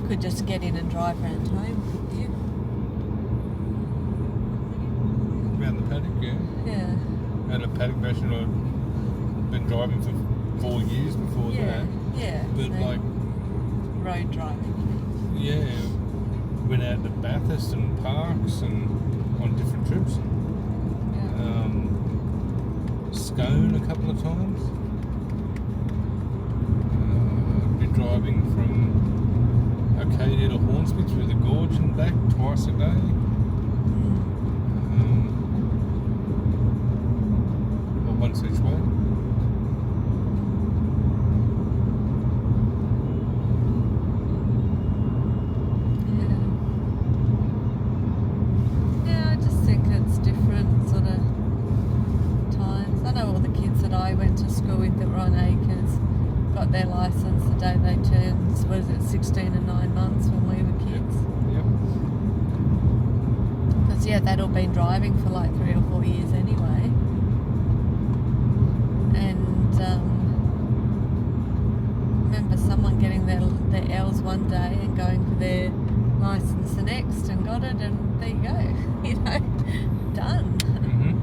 could just get in and drive around home, couldn't you? Around the paddock, yeah. Yeah. Had a paddock version. I'd been driving for 4 years before that. Yeah. But so like, road driving. yeah, went out to Bathurst and Parks and on different trips. Yeah. Scone a couple of times. Been driving from Arcadia to Hornsby through the gorge and back twice a day. Or once each way. Yeah, I just think it's different sort of times. I know all the kids that I went to school with that were on Acres got their licence the day they turned, what is it, 16 and 9 months when we were kids. Yep. Because, yeah, they'd all been driving for like 3 or 4 years anyway. And remember someone getting their L's one day and going for their licence the next and got it, and there you go, you know, done. Mm-hmm.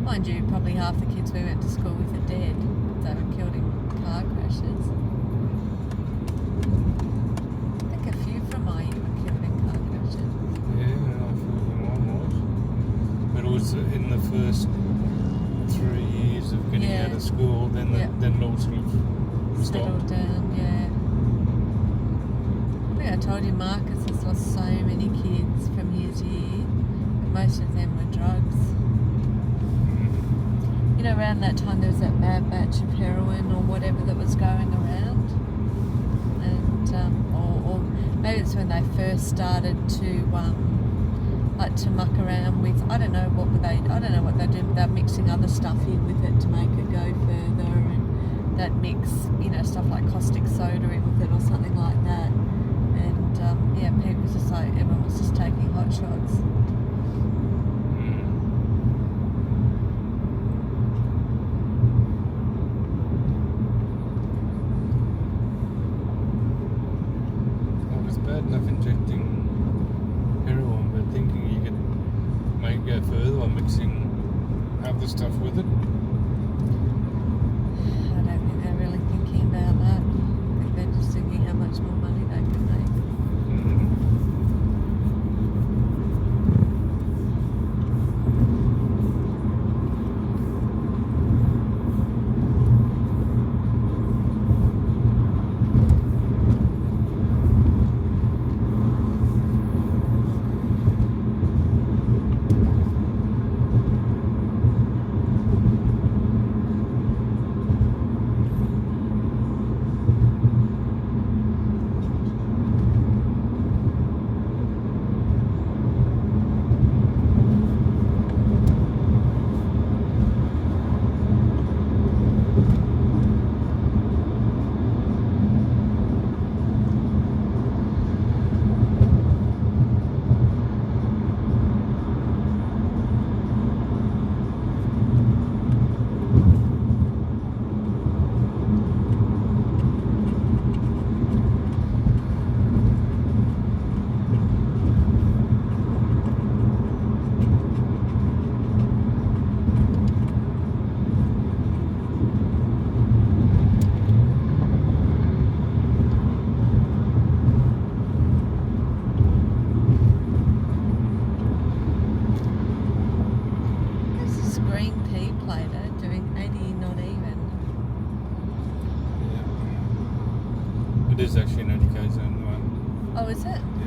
Mind you, probably half the kids we went to school with are dead. They were killed in car crashes. I think a few from IU were killed in car crashes. Yeah, I feel mine was. But it was in the first 3 years of getting Yeah. out of school, then Yeah. then it all sort of Settled stopped. down, yeah. I think I told you Marcus has lost so many kids from year to year, but most of them were drugs. You know, around that time there was that bad batch of heroin or whatever that was going around, and or maybe it's when they first started to like to muck around with, I don't know what they're doing, but they're mixing other stuff in with it to make it go further, and that mix, you know, stuff like caustic soda in with it or something like that, and yeah, people was just like, everyone was just taking hot shots. It was bad enough injecting heroin, but thinking you could make it go further by mixing other stuff with it. I don't think they're really thinking about that. I think they're just thinking how much more money they can make. It is actually an education one. Oh, is it? Yeah.